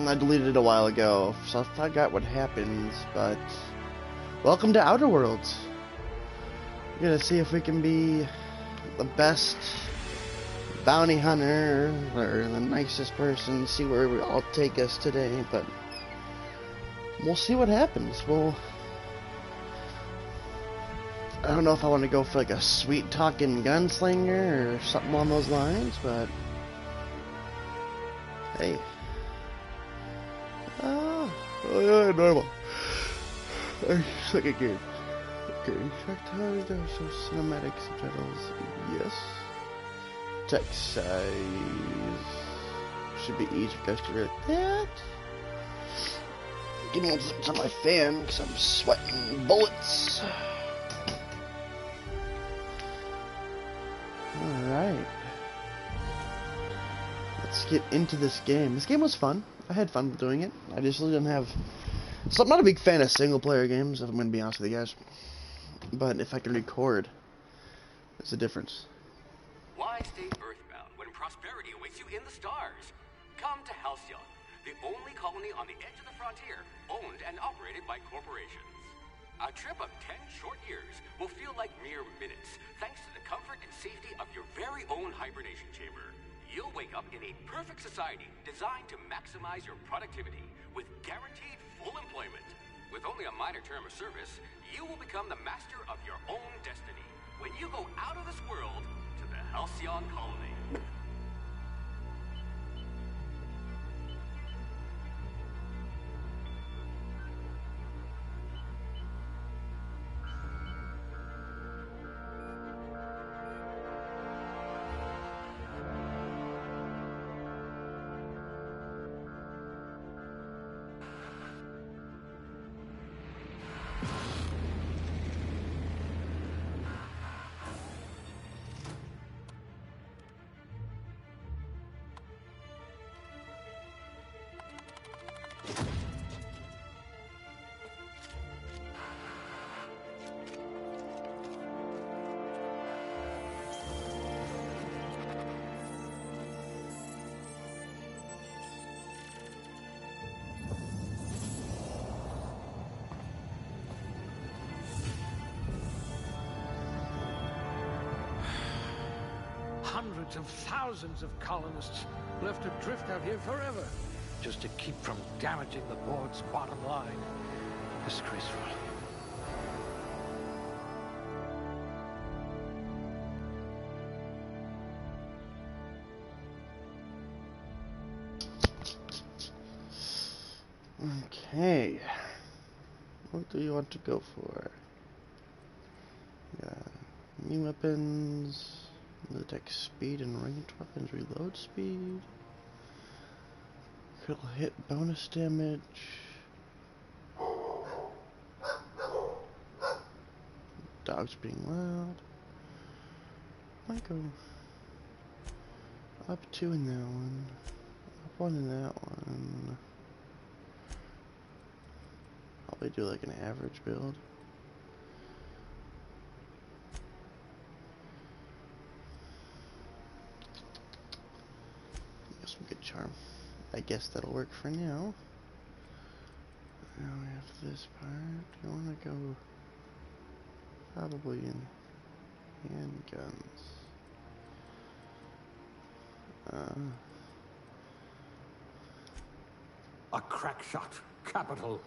I deleted it a while ago, so I forgot what happens, but... Welcome to Outer Worlds. We're gonna see if we can be the best bounty hunter, or the nicest person, see where it all take us today, but... We'll see what happens. I don't know if I want to go for like a sweet-talking gunslinger or something along those lines, but... Hey. Oh yeah, normal. Second game. Okay, check time, there's some cinematic subtitles. Yes. Text size. Should be easy for guys to read that. Give me some of my fan, because I'm sweating bullets. Alright. Let's get into this game. This game was fun. I had fun doing it. I just really didn't have... So I'm not a big fan of single-player games, if I'm going to be honest with you guys. But if I can record, there's a difference. Why stay earthbound when prosperity awaits you in the stars? Come to Halcyon, the only colony on the edge of the frontier, owned and operated by corporations. A trip of 10 short years will feel like mere minutes, thanks to the comfort and safety of your very own hibernation chamber. You'll wake up in a perfect society designed to maximize your productivity with guaranteed full employment. With only a minor term of service, you will become the master of your own destiny when you go out of this world to the Halcyon colony. Hundreds of thousands of colonists left adrift out here forever, just to keep from damaging the board's bottom line. Disgraceful. Okay. What do you want to go for? Yeah. New weapons. Attack speed and ranged weapons reload speed. Critical hit bonus damage. Dogs being loud. Might go up 2 in that one. Up 1 in that one. Probably do like an average build. Good charm. I guess that'll work for now. Now we have this part. I want to go probably in handguns. A crack shot. Capital.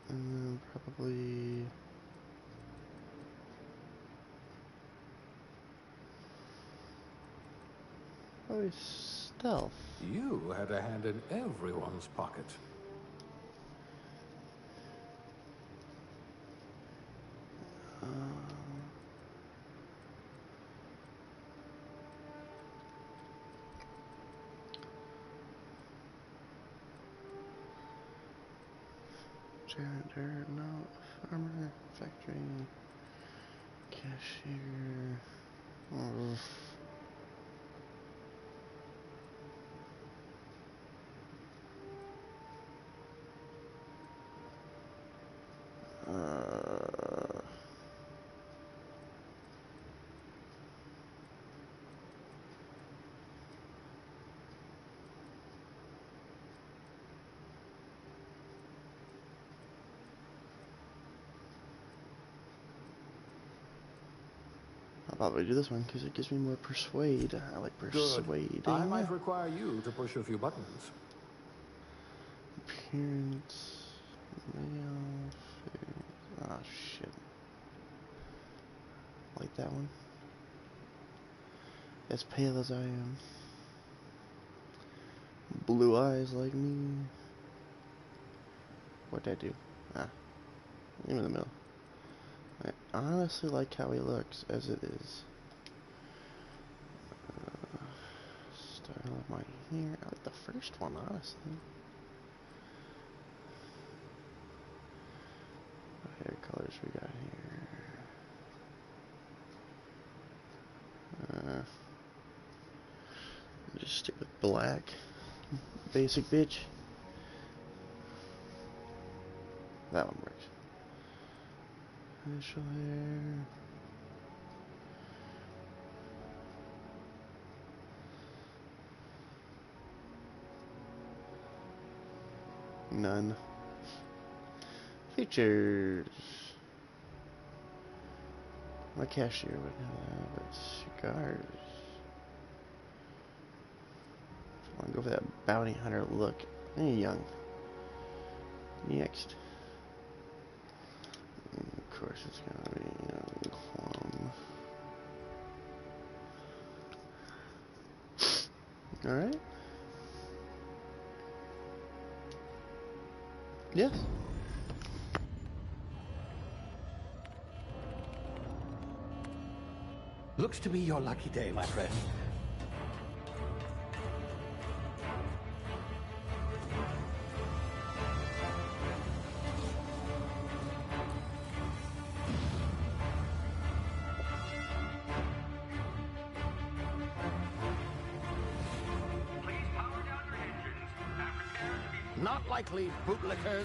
And then probably... Probably stealth. You had a hand in everyone's pocket. Janitor, no. Farmer, factory, cashier. Oh. I'll probably do this one because it gives me more persuade. I like persuading. I might require you to push a few buttons. Appearance. Male. Oh shit. Like that one. As pale as I am. Blue eyes like me. What'd I do? In the middle. I honestly like how he looks as it is. Style of my hair. I like the first one, honestly. What hair colors we got here? Just stick with black. Basic bitch. That one works. Facial hair. None. Features. My cashier would have it. Cigars. I want to go for that bounty hunter look. Hey, young. Next. Of course, it's gonna be young clone. Alright. Yes. Looks to be your lucky day, my friend. Not likely, bootlickers.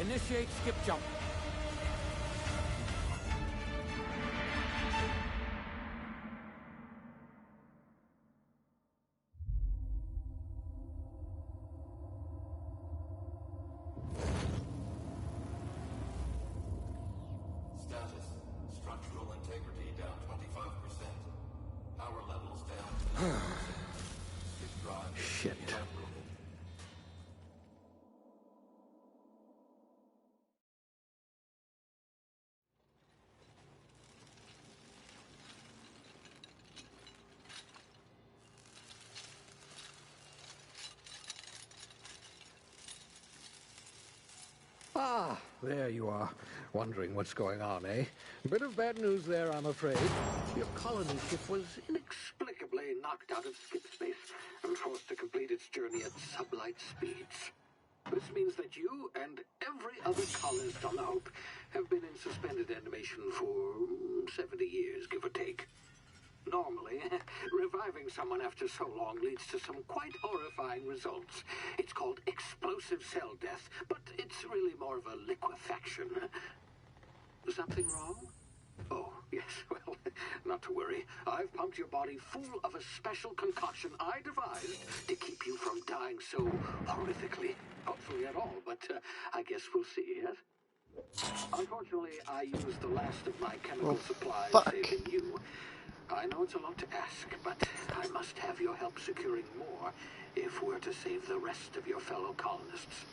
Initiate skip jump. Status. Structural integrity down 25%. Power levels down. Shit. Ah, there you are. Wondering what's going on, eh? Bit of bad news there, I'm afraid. Your colony ship was inexplicably knocked out of skip space and forced to complete its journey at sublight speeds. This means that you and every other colonist on the Hope have been in suspended animation for 70 years, give or take. Normally, reviving someone after so long leads to some quite horrifying results. It's called explosive cell death, but it's really more of a liquefaction. Something wrong? Oh, yes, well, not to worry. I've pumped your body full of a special concoction I devised to keep you from dying so horrifically. Hopefully at all, but I guess we'll see, yes? Unfortunately, I used the last of my chemical supplies saving you. I know it's a lot to ask, but I must have your help securing more if we're to save the rest of your fellow colonists.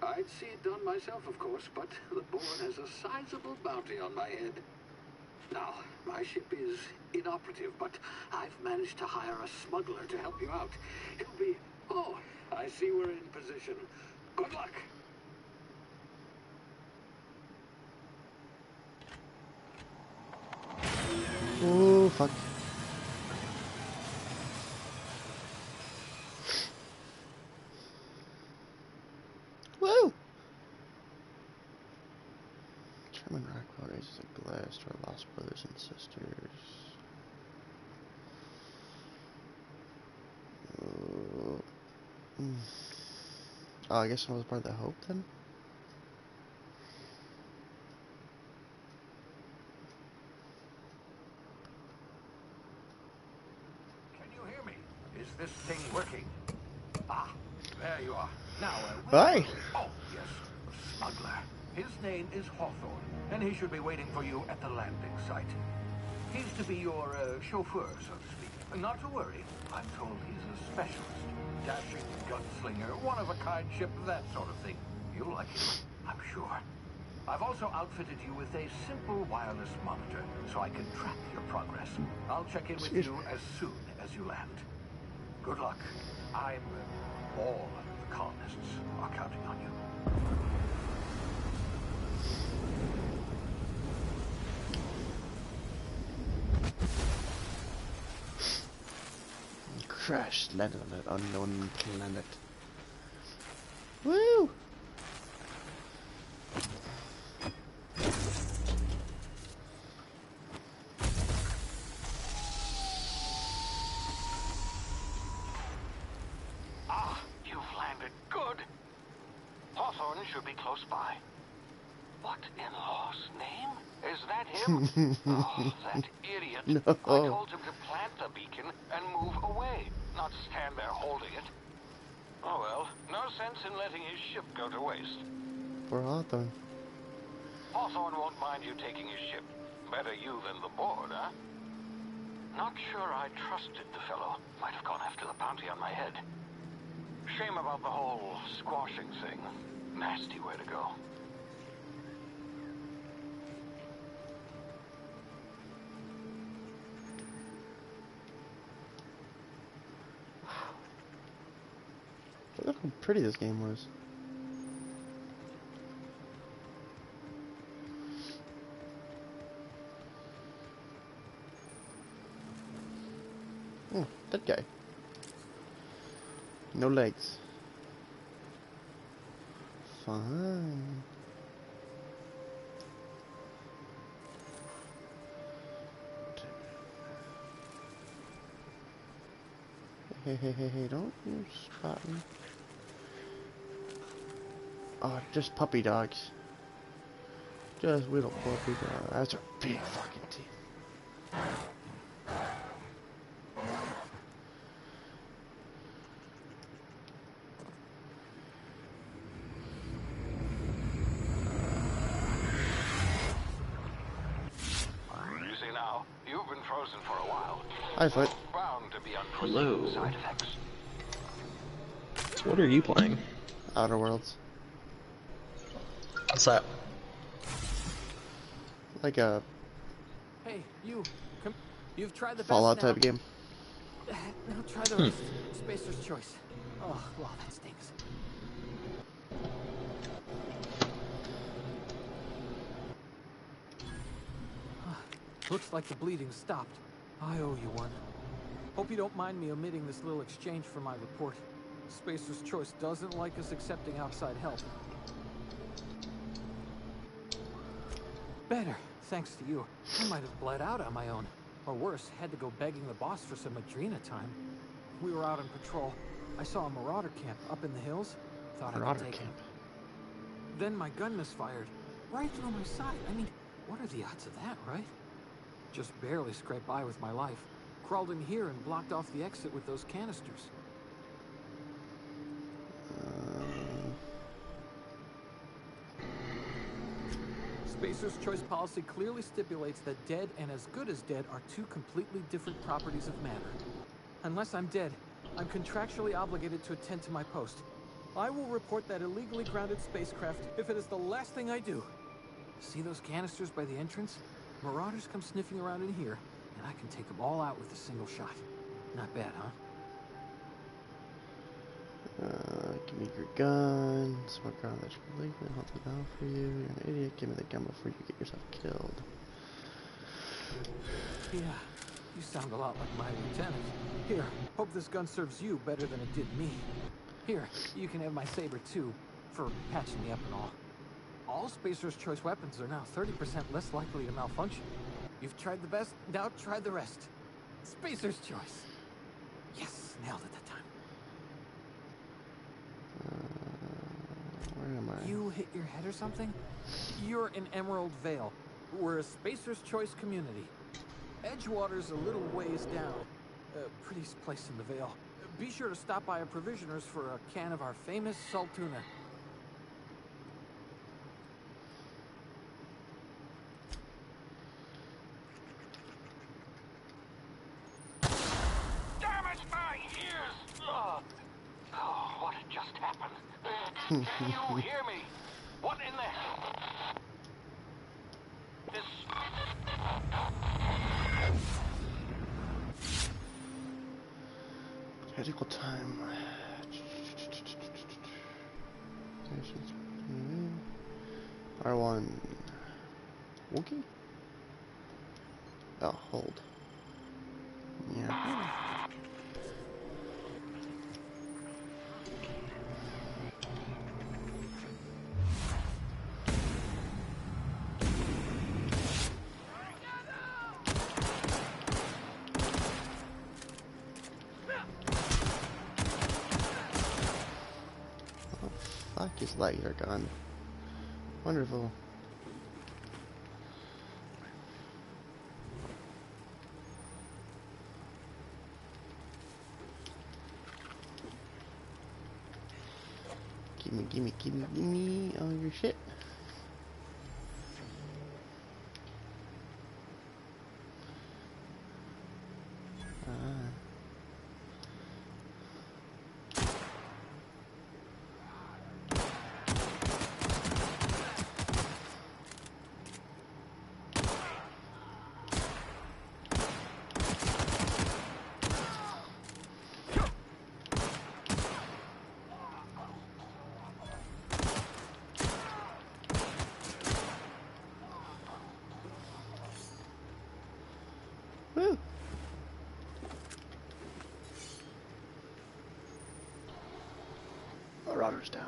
I'd see it done myself, of course, but the board has a sizable bounty on my head. Now, my ship is inoperative, but I've managed to hire a smuggler to help you out. He'll be... Oh, I see we're in position. Good luck! Oh, fuck. Woo! German Rockwell raises a glass to our lost brothers and sisters. Oh, I guess I was part of the Hope then? Can you hear me? Is this thing working? Ah, there you are. Now, Hi! Oh, yes, the smuggler. His name is Hawthorne, and he should be waiting for you at the landing site. He's to be your chauffeur, so to speak. Not to worry. I'm told he's a specialist. Dashing gunslinger, one-of-a-kind ship, that sort of thing. You'll like it, I'm sure. I've also outfitted you with a simple wireless monitor, so I can track your progress. I'll check in with you as soon as you land. Good luck. All the colonists are counting on you. Crash landed on an unknown planet. Woo! Ah, you've landed. Good. Hawthorne should be close by. What in law's name? Is that him? Oh, that idiot. No. I told him to plant the beacon and move away, not stand there holding it. Oh well, no sense in letting his ship go to waste. For Hawthorne. Hawthorne won't mind you taking his ship. Better you than the board, huh? Not sure I trusted the fellow. Might have gone after the bounty on my head. Shame about the whole squashing thing. Nasty way to go. Look how pretty this game was. Oh, that guy. No legs. Fine. Hey, don't you spot me. Oh, just puppy dogs. Just little puppy dogs. That's a big fucking teeth. You see now, you've been frozen for a while. Hi, Foot. Bound to be Hello. unforeseen side effects. So what are you playing? Outer Worlds. What's that? Like a Hey, you. Come. You've tried the Fallout best now. type game. Now try the rest. Spacer's choice. Oh, wow, that stinks. Looks like the bleeding stopped. I owe you one. Hope you don't mind me omitting this little exchange for my report. Spacer's Choice doesn't like us accepting outside help. Better, thanks to you. I might have bled out on my own. Or worse, had to go begging the boss for some Adrena time. We were out on patrol. I saw a marauder camp up in the hills. Thought I Marauder could take camp. it. Then my gun misfired. Right through my side. I mean, what are the odds of that, right? Just barely scraped by with my life. Crawled in here and blocked off the exit with those canisters. Spacer's Choice policy clearly stipulates that dead and as good as dead are two completely different properties of matter. Unless I'm dead, I'm contractually obligated to attend to my post. I will report that illegally grounded spacecraft if it is the last thing I do. See those canisters by the entrance? Marauders come sniffing around in here, and I can take them all out with a single shot. Not bad, huh? Give me your gun. Smoke around that you're legally hunt it down for you. You're an idiot. Give me the gun before you get yourself killed. Yeah, you sound a lot like my lieutenant. Here, hope this gun serves you better than it did me. Here, you can have my saber too, for patching me up and all. All Spacer's Choice weapons are now 30% less likely to malfunction. You've tried the best, now try the rest. Spacer's Choice. Yes, nailed it that time. Where am I? You hit your head or something? You're in Emerald Vale. We're a Spacer's Choice community. Edgewater's a little ways down. Prettiest place in the Vale. Be sure to stop by a provisioner's for a can of our famous salt tuna. Can you hear me? What in the hell? This... Critical time. R1. Wookie? Oh, hold. Yeah. Oh, fuck, his legs are gone. Wonderful. Gimme all your shit. Woo! Marauder's down.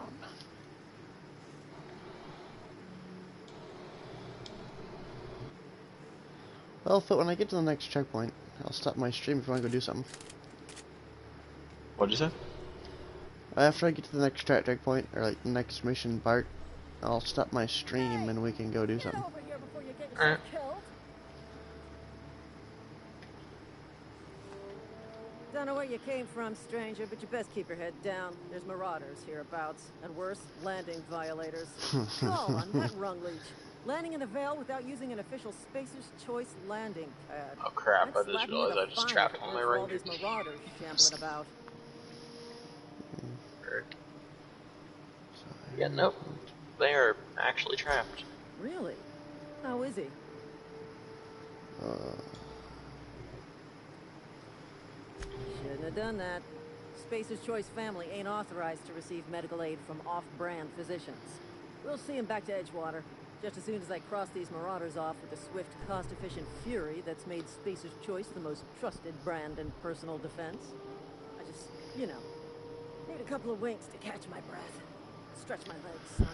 Well, Foot, when I get to the next checkpoint, I'll stop my stream if you want to go do something. What'd you say? After I get to the next checkpoint, or like the next mission part, I'll stop my stream and we can go do something. Alright. Don't know where you came from, stranger, but you best keep your head down. There's marauders hereabouts, and worse, landing violators. Call on that rung leech. Landing in the Vale without using an official Spacer's Choice landing pad. Oh crap, I That's just slapping realized with I a just fine trapped all my for all rangers. these marauders shambling about. Yeah, nope. They are actually trapped. Really? How is he? Shouldn't have done that. Spacer's Choice family ain't authorized to receive medical aid from off-brand physicians. We'll see him back to Edgewater, just as soon as I cross these marauders off with the swift, cost-efficient fury that's made Spacer's Choice the most trusted brand in personal defense. I just, you know, need a couple of winks to catch my breath. Stretch my legs, son.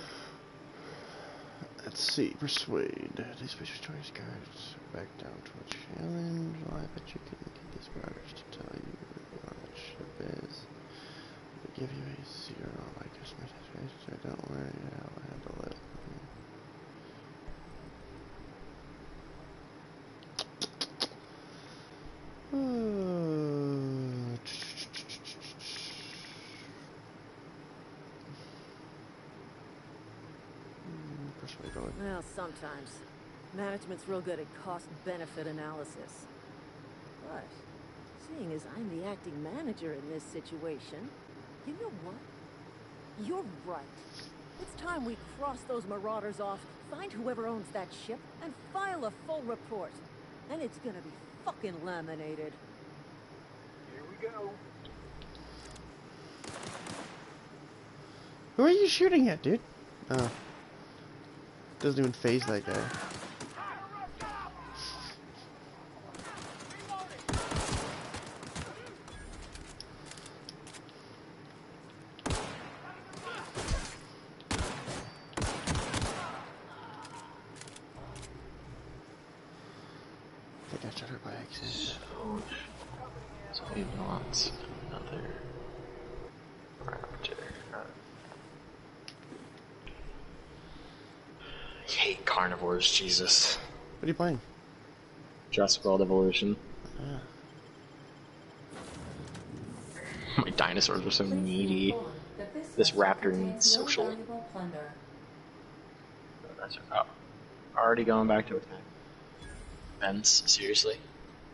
Let's see, persuade. These Spacer's Choice guards back down to a challenge. Well, I bet you can get these marauders to tell you where that ship is. They give you a 0 like Christmas, so don't worry, I'll handle it. Well, sometimes. Management's real good at cost-benefit analysis. But, seeing as I'm the acting manager in this situation, you know what? You're right. It's time we cross those marauders off, find whoever owns that ship, and file a full report. And it's gonna be fucking laminated. Here we go. Who are you shooting at, dude? Oh. Doesn't even phase that guy. I think I shot her by accident. So he wants another raptor. I hate carnivores, Jesus. What are you playing? Jurassic World Evolution. My dinosaurs are so needy. This raptor needs social. Oh, already going back to attack. Vents? Seriously?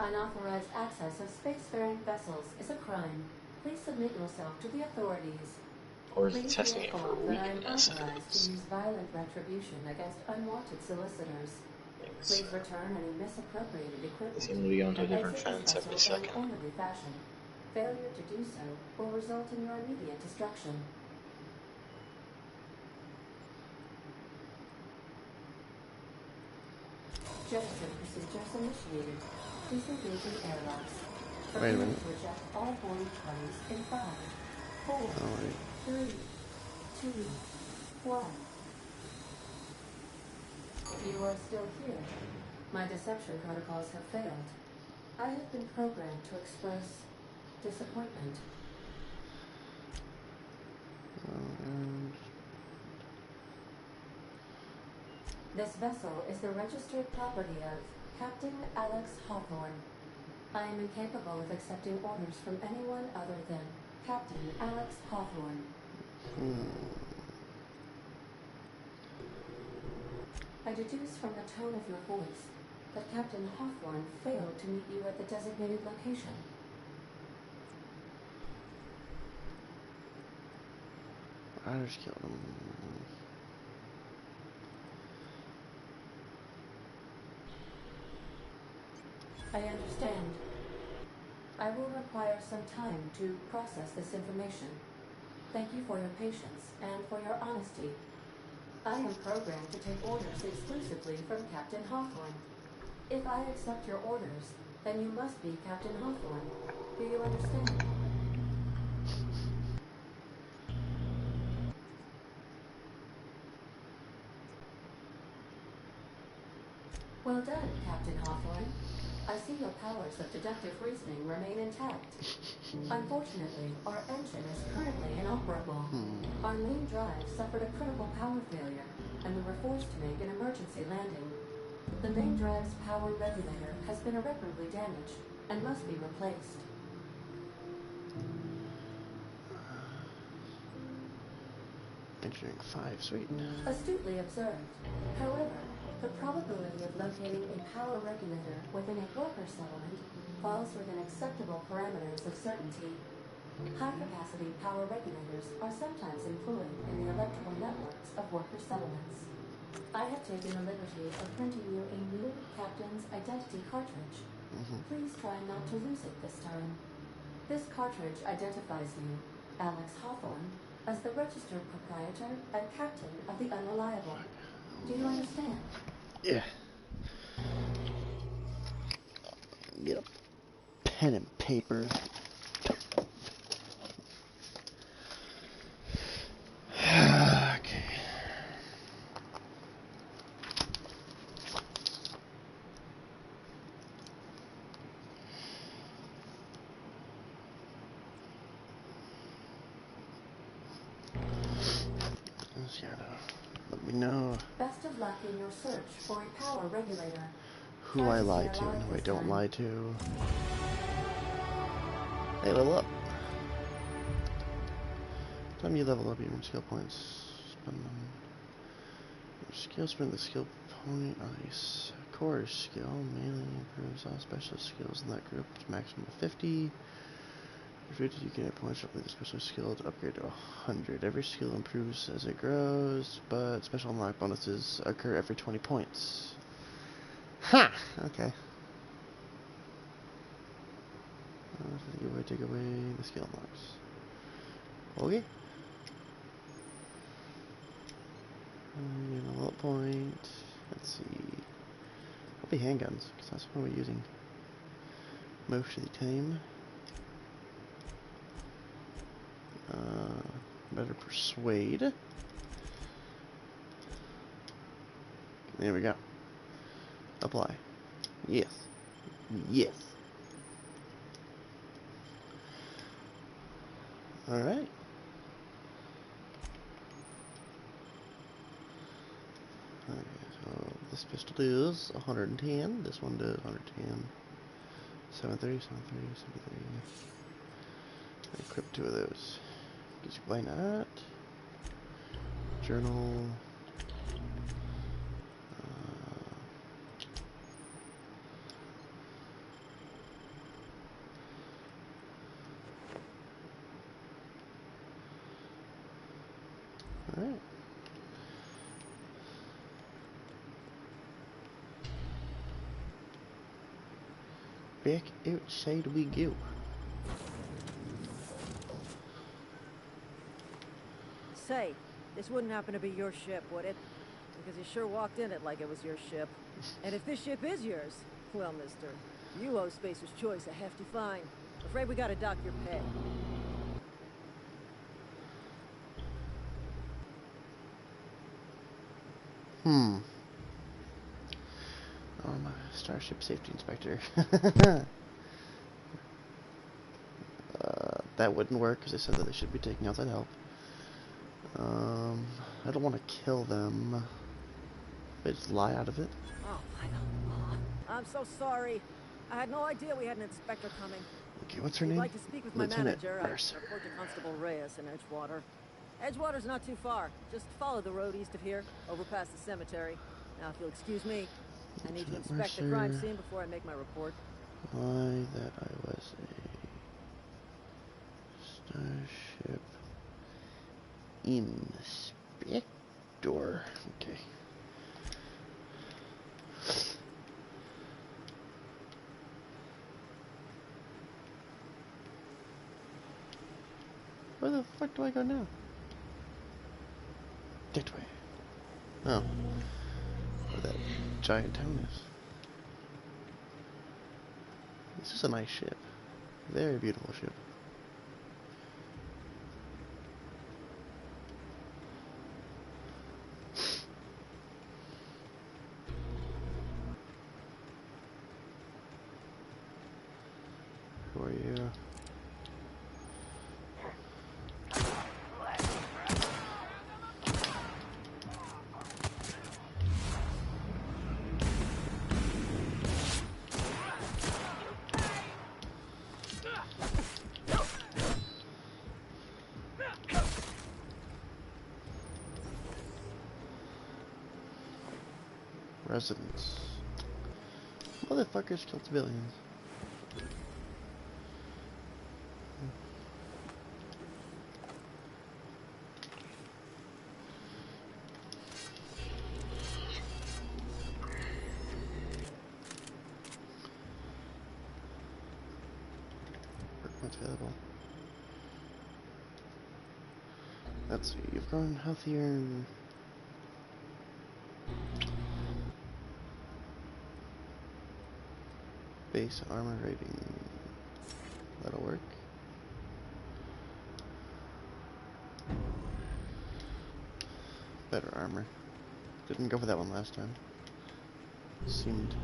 Unauthorized access of spacefaring vessels is a crime. Please submit yourself to the authorities. Or is it Please be testing it for informed that I am authorized to weaknesses? use violent retribution against unwanted solicitors. Things. Please return any misappropriated They equipment seem to be going to a and different exit this fence every vessel in an second. orderly fashion. Failure to do so will result in your immediate destruction. Jettison procedures initiated. Disengaging airlocks. Wait a minute. To eject all boarding parties in 5, 4, Oh, wait. 3, 2, 1. You are still here. My deception protocols have failed. I have been programmed to express disappointment. And This vessel is the registered property of Captain Alex Hawthorne. I am incapable of accepting orders from anyone other than Captain Alex Hawthorne. I deduce from the tone of your voice that Captain Hawthorne failed to meet you at the designated location. I just killed him. I understand. I will require some time to process this information. Thank you for your patience and for your honesty. I am programmed to take orders exclusively from Captain Hawthorne. If I accept your orders, then you must be Captain Hawthorne. Do you understand? Well done, Captain Hawthorne. I see your powers of deductive reasoning remain intact. Unfortunately, our engine is currently inoperable. Our main drive suffered a critical power failure, and we were forced to make an emergency landing. The main drive's power regulator has been irreparably damaged and must be replaced. Engineering 5, sweet. Astutely observed. However, the probability of locating a power regulator within a worker settlement falls within acceptable parameters of certainty. High-capacity power regulators are sometimes employed in the electrical networks of worker settlements. I have taken the liberty of printing you a new captain's identity cartridge. Please try not to lose it this time. This cartridge identifies you, Alex Hawthorne, as the registered proprietor and captain of the Unreliable. Do you understand? Yeah. Get a pen and paper. Okay. Let me know Best of luck in your search for a power regulator. who I lied to and who I don't lie to. Hey, level up. Time you level up even skill points. Spend them. Your skill spend the skill point on a core skill. Melee improves all specialist skills in that group to maximum of 50. If you get points from the special skill to upgrade to 100. Every skill improves as it grows, but special unlock bonuses occur every 20 points. Ha! Okay. Take away the skill unlocks. Okay. A level point. Let's see. Probably handguns, because that's what we're using. Most of the time. Better persuade. There we go. Apply. Yes. Yes. Alright. Okay, so this pistol is 110. This one does 110. 730, 730, 730. Equip 2 of those. Why not? Journal. back outside we go. Say, this wouldn't happen to be your ship, would it? Because you sure walked in it like it was your ship. And if this ship is yours, well, mister, you owe Spacer's Choice a hefty fine. Afraid we gotta dock your pay. Oh, my Starship Safety Inspector. That wouldn't work because they said that they should be taking outside help. I don't want to kill them. They just lie out of it. Oh, I'm so sorry. I had no idea we had an inspector coming. Okay, what's her I'd name? like to speak with my Lieutenant manager. I Mercer. report to Constable Reyes in Edgewater. Edgewater's not too far. Just follow the road east of here, over past the cemetery. Now, if you'll excuse me, I need to Lieutenant inspect the Mercer. crime scene before I make my report. Why that I was a Starship Inspector. Okay. Where the fuck do I go now? That way. Oh. Where that giant town is. This is a nice ship. Very beautiful ship. Who are you? Residents. Motherfuckers killed civilians. What's available? Let's see. You've grown healthier and base armor rating. That'll work. Better armor. Didn't go for that one last time. Seemed.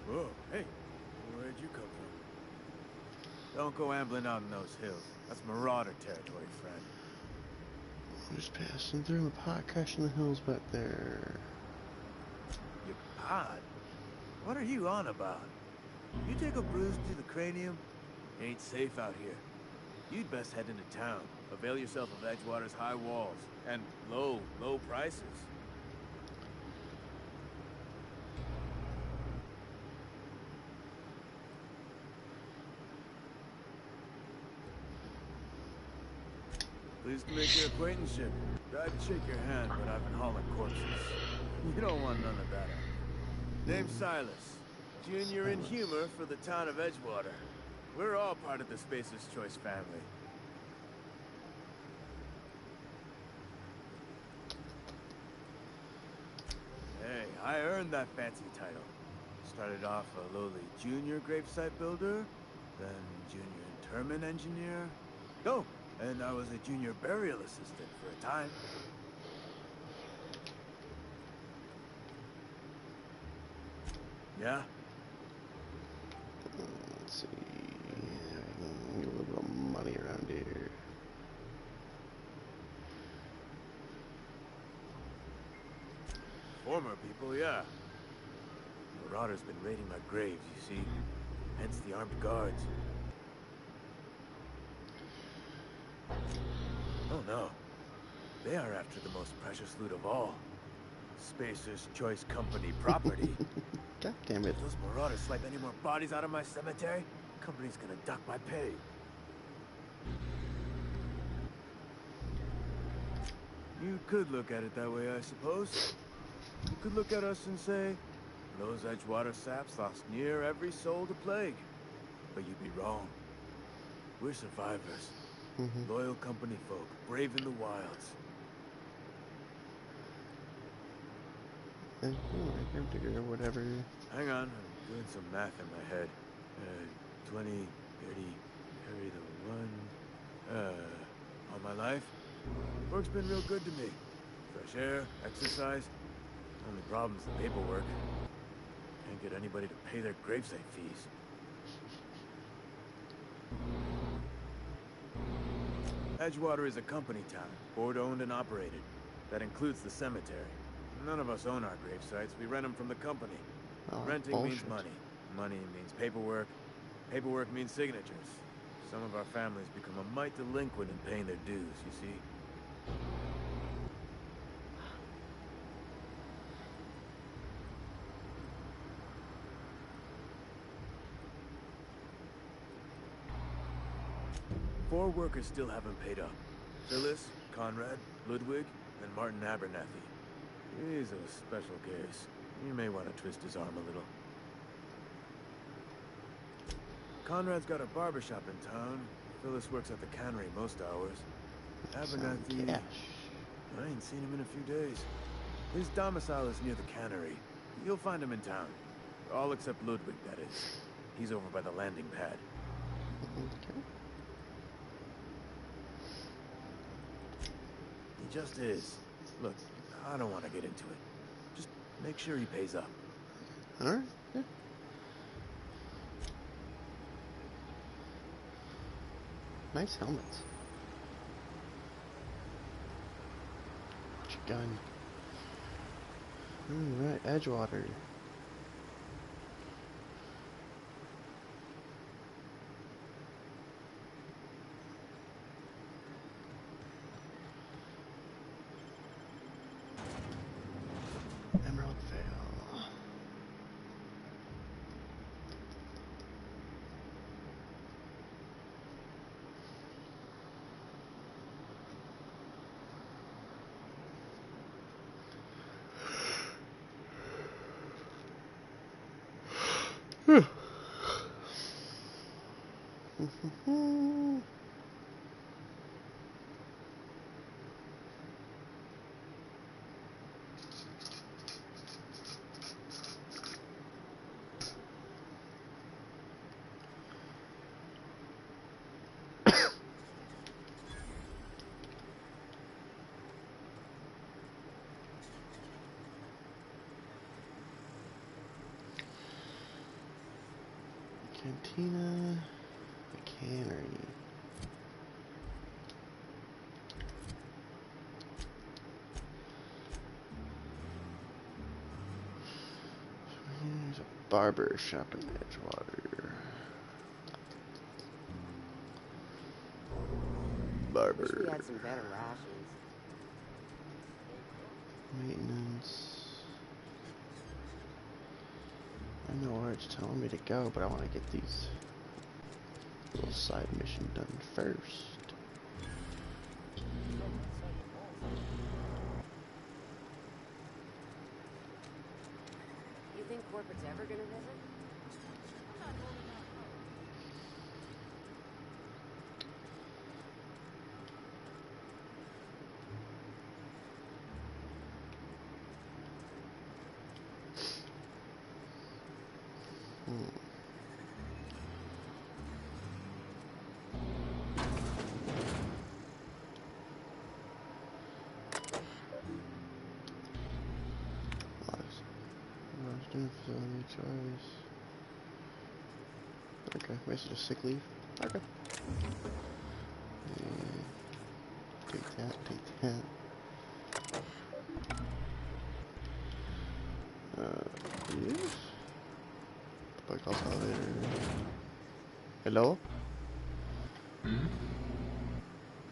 Whoa, hey, where'd you come from? Don't go ambling out in those hills. That's Marauder territory, friend. I'm just passing through a pot crashing the hills back there. Your pod? What are you on about? You take a bruise to the cranium? Ain't safe out here. You'd best head into town. Avail yourself of Edgewater's high walls. And low prices. Pleased to make your acquaintanceship. I'd shake your hand, but I've been hauling corpses. You don't want none of that. Name's Silas. Junior in humor for the town of Edgewater. We're all part of the Spacer's Choice family. Hey, I earned that fancy title. Started off a lowly junior gravesite builder, then junior interment engineer. Oh, and I was a junior burial assistant for a time. Yeah? Let's see. Get a little bit of money around here. Former people, yeah. Marauder's been raiding my graves, you see. Hence the armed guards. Oh no. They are after the most precious loot of all. Spacer's Choice Company property. God damn it. If those Marauders swipe any more bodies out of my cemetery, company's gonna duck my pay. You could look at it that way, I suppose. You could look at us and say, those Edgewater saps lost near every soul to plague. But you'd be wrong. We're survivors. Loyal company folk, braving the wilds. Or whatever. Hang on, I'm doing some math in my head. 20, 30, carry the one. All my life, work's been real good to me. Fresh air, exercise. Only problem's the paperwork. Can't get anybody to pay their gravesite fees. Edgewater is a company town, board-owned and operated. That includes the cemetery. None of us own our gravesites. We rent them from the company. Renting means money. Money means paperwork. Paperwork means signatures. Some of our families become a mite delinquent in paying their dues, you see. Four workers still haven't paid up. Phyllis, Conrad, Ludwig, and Martin Abernathy. He's a special case. You may want to twist his arm a little. Conrad's got a barbershop in town. Phyllis works at the cannery most hours. Abernathy... I ain't seen him in a few days. His domicile is near the cannery. You'll find him in town. All except Ludwig, that is. He's over by the landing pad. Okay. He just is. Look, I don't want to get into it. Just make sure he pays up. Alright. Yeah. Nice helmets. What's your gun? Alright, Edgewater. Emerald Vale. Cantina, the cannery. There's a barber shop in Edgewater. Barber. Wish we had some better rations. Maintenance. I know where it's telling me to go, but I want to get these little side mission done first. You think corporate's ever gonna visit? Facility choice. Okay, wasted a sick leave. Okay. Take that, take that. Yes. Bug elevator. Hello?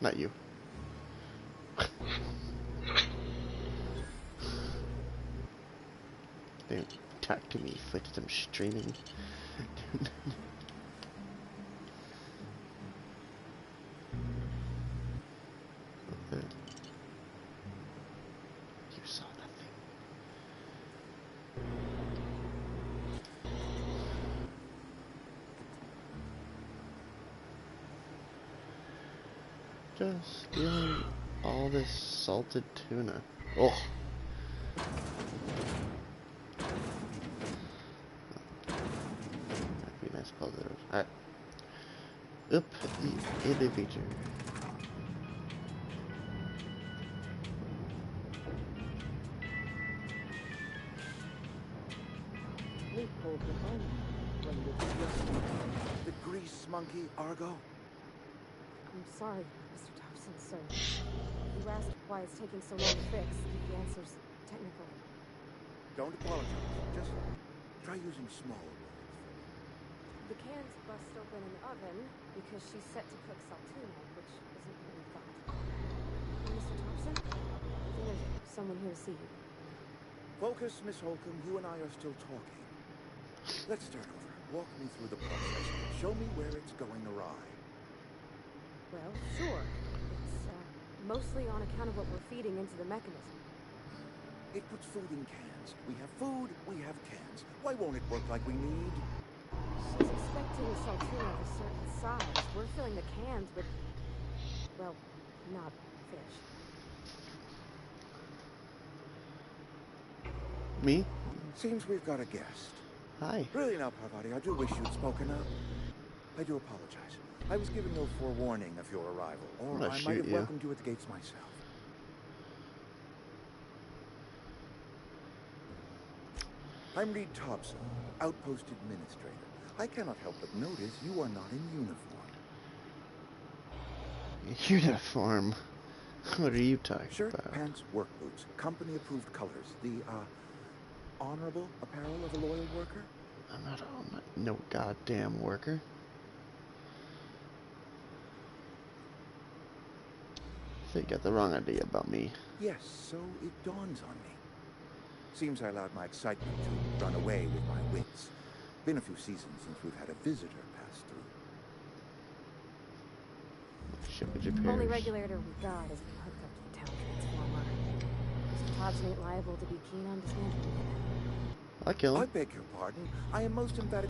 Not you. Don't talk to me, foot. I'm streaming. just stealing all this salted tuna? Oh. That'd be nice positive. Alright. Up the elevator. The grease monkey, Argo? I'm sorry, Mr. Thompson, sir. You asked why it's taking so long to fix. The answer's technical. Don't apologize. Just try using small words. The can's bust open in the oven because she's set to cook saltine, which isn't what we thought. Mr. Thompson, I think there's someone here to see you. Focus, Miss Holcomb. You and I are still talking. Let's start over. Walk me through the process. Show me where it's going awry. Well, sure. It's mostly on account of what we're feeding into the mechanism. It puts food in cans. We have food, we have cans. Why won't it work like we need? She's expecting saltine of a certain size. We're filling the cans with, well, not fish. Me? Seems we've got a guest. Hi. Really now, Parvati, I do wish you'd spoken up. I do apologize. I was given no forewarning of your arrival, or I might have welcomed you at the gates myself. I'm Reed Thompson, Outpost Administrator. I cannot help but notice you are not in uniform. Uniform? What are you talking Shirt, about? pants, work boots, company-approved colors. The, honorable apparel of a loyal worker? I'm not no goddamn worker. I think you got the wrong idea about me. Yes, so it dawns on me. Seems I allowed my excitement to run away with my wits. Been a few seasons since we've had a visitor pass through. Shit, would you Only perish? regulator we got is hooked up to the town transformer. Mr. Thompson ain't liable to be keen on dismantling it. I'll kill him. I beg your pardon. I am most emphatic.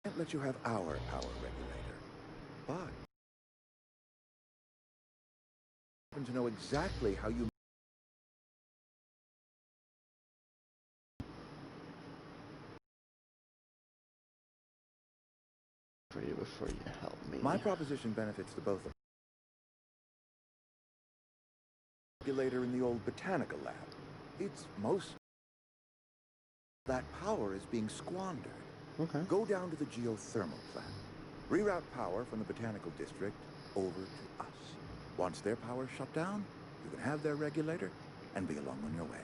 I can't let you have our power regulator. But I happen to know exactly how you for you before you help me. My proposition benefits the both of us. Regulator in the old botanical lab. It's most that power is being squandered. Okay. Go down to the geothermal plant. Reroute power from the botanical district over to us. Once their power's shut down, you can have their regulator and be along on your way.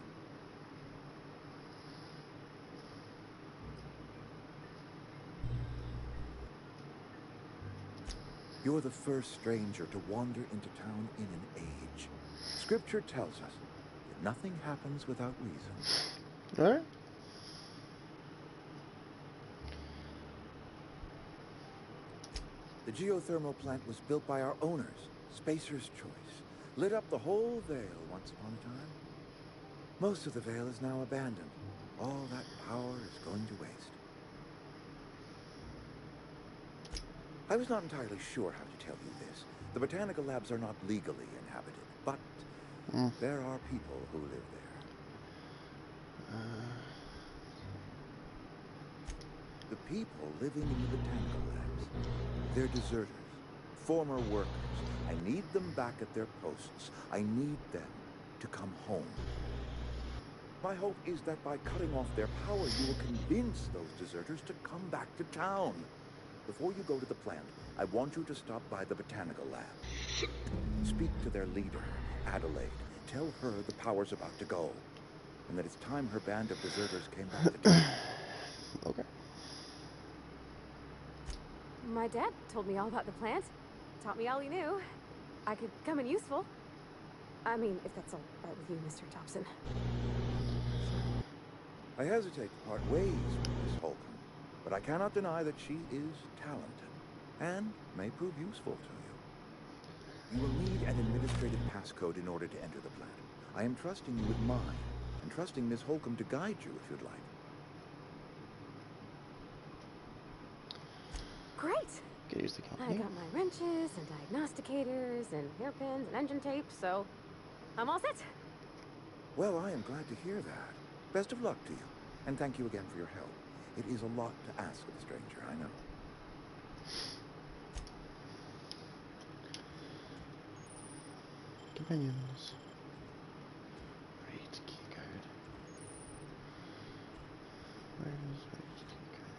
You're the first stranger to wander into town in an age. Scripture tells us that nothing happens without reason. All right. The geothermal plant was built by our owners, Spacer's Choice. Lit up the whole Vale once upon a time. Most of the Vale is now abandoned. All that power is going to waste. I was not entirely sure how to tell you this. The botanical labs are not legally inhabited, but there are people who live there. The people living in the botanical labs, they're deserters, former workers. I need them back at their posts. I need them to come home. My hope is that by cutting off their power, you will convince those deserters to come back to town. Before you go to the plant, I want you to stop by the botanical lab. Speak to their leader, Adelaide. Tell her the power's about to go, and that it's time her band of deserters came back to town. Okay. My dad told me all about the plant. Taught me all he knew. I could come in useful. I mean, if that's all right with you, Mr. Thompson. I hesitate to part ways with Miss Holcomb, but I cannot deny that she is talented, and may prove useful to you. You will need an administrative passcode in order to enter the plant. I am trusting you with mine, and trusting Miss Holcomb to guide you if you'd like. Great! Can use the I company. got my wrenches and diagnosticators and hairpins and engine tape, so I'm all set. Well, I am glad to hear that. Best of luck to you, and thank you again for your help. It is a lot to ask of a stranger, I know. Companions. Right, keycard. Where is right keycard?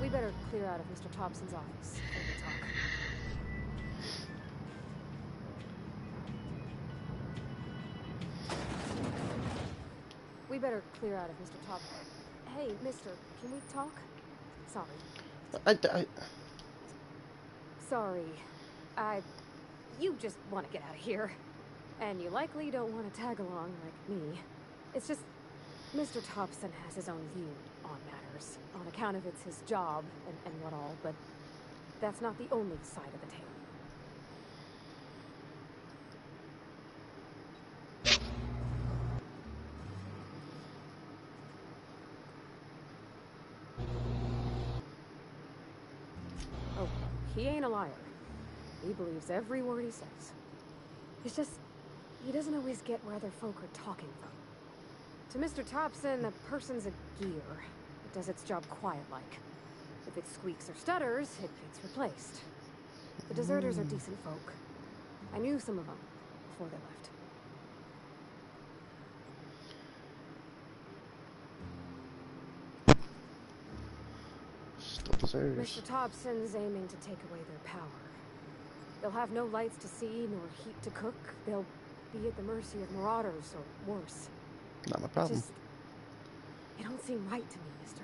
We better clear out of Mr. Thompson's office before we talk. We better clear out of Mr. Thompson. Hey, mister, can we talk? Sorry. Sorry. You just want to get out of here. And you likely don't want to tag along like me. It's just, Mr. Thompson has his own view on matters, on account of it's his job and what all, but that's not the only side of the tale. Oh, he ain't a liar. He believes every word he says. It's just, he doesn't always get where other folk are talking from. To Mr. Thompson, a person's a gear. It does its job quiet-like. If it squeaks or stutters, it gets replaced. The deserters are decent folk. I knew some of them before they left. Still deserters. Mr. Thompson's aiming to take away their power. They'll have no lights to see, nor heat to cook. They'll be at the mercy of marauders, or worse. Not my problem. It don't seem right to me, mister.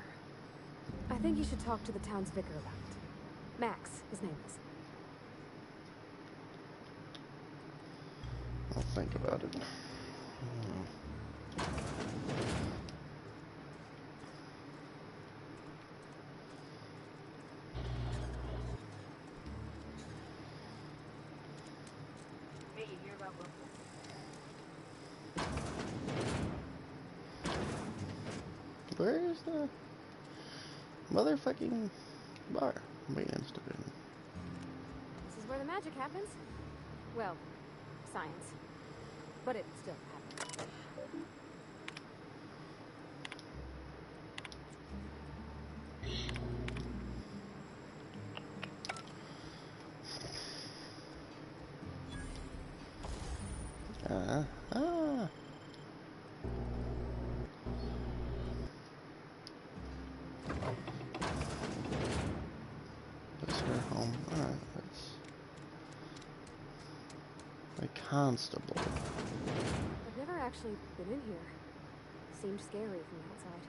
I think you should talk to the town's vicar about it. Max, his name is. I'll think about it. Hey, you hear about Where's the motherfucking bar? I'm against it. This is where the magic happens. Well, science. But it still happens. That's her home. Alright, that's a constable. I've never actually been in here. Seemed scary from the outside.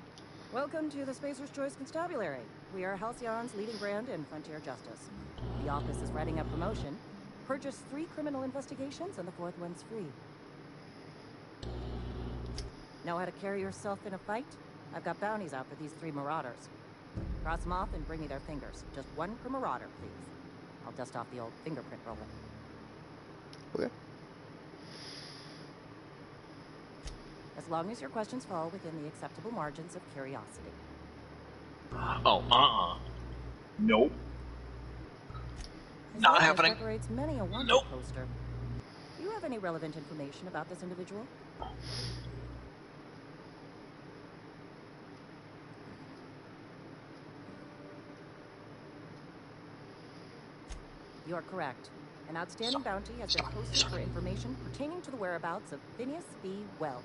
Welcome to the Spacer's Choice Constabulary. We are Halcyon's leading brand in frontier justice. The office is writing a promotion. Purchase 3 criminal investigations and the 4th one's free. Know how to carry yourself in a fight? I've got bounties out for these 3 marauders. Cross them off and bring me their fingers. Just 1 per marauder, please. I'll dust off the old fingerprint roller. Okay. As long as your questions fall within the acceptable margins of curiosity. Oh, Nope. His Not likeness happening. decorates many a wanted Nope. poster. Do you have any relevant information about this individual? You are correct. An outstanding bounty has been posted for information pertaining to the whereabouts of Phineas V. Wells.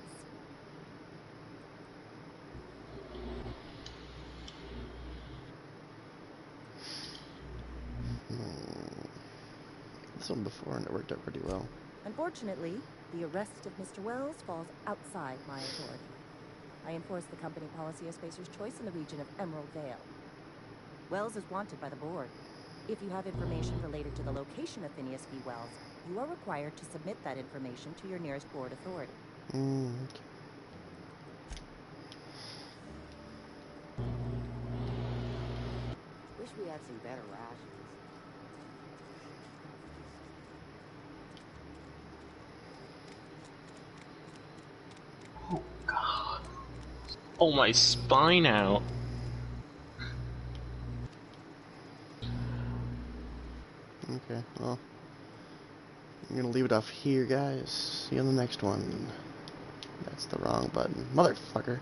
This one before and it worked out pretty well. Unfortunately, the arrest of Mr. Wells falls outside my authority. I enforce the company policy of Spacer's Choice in the region of Emerald Vale. Wells is wanted by the board. If you have information related to the location of Phineas V. Wells, you are required to submit that information to your nearest board authority. Okay. Wish we had some better rations. Oh god. Oh, my spine out. Okay, well, I'm gonna leave it off here, guys. See you on the next one. That's the wrong button. Motherfucker.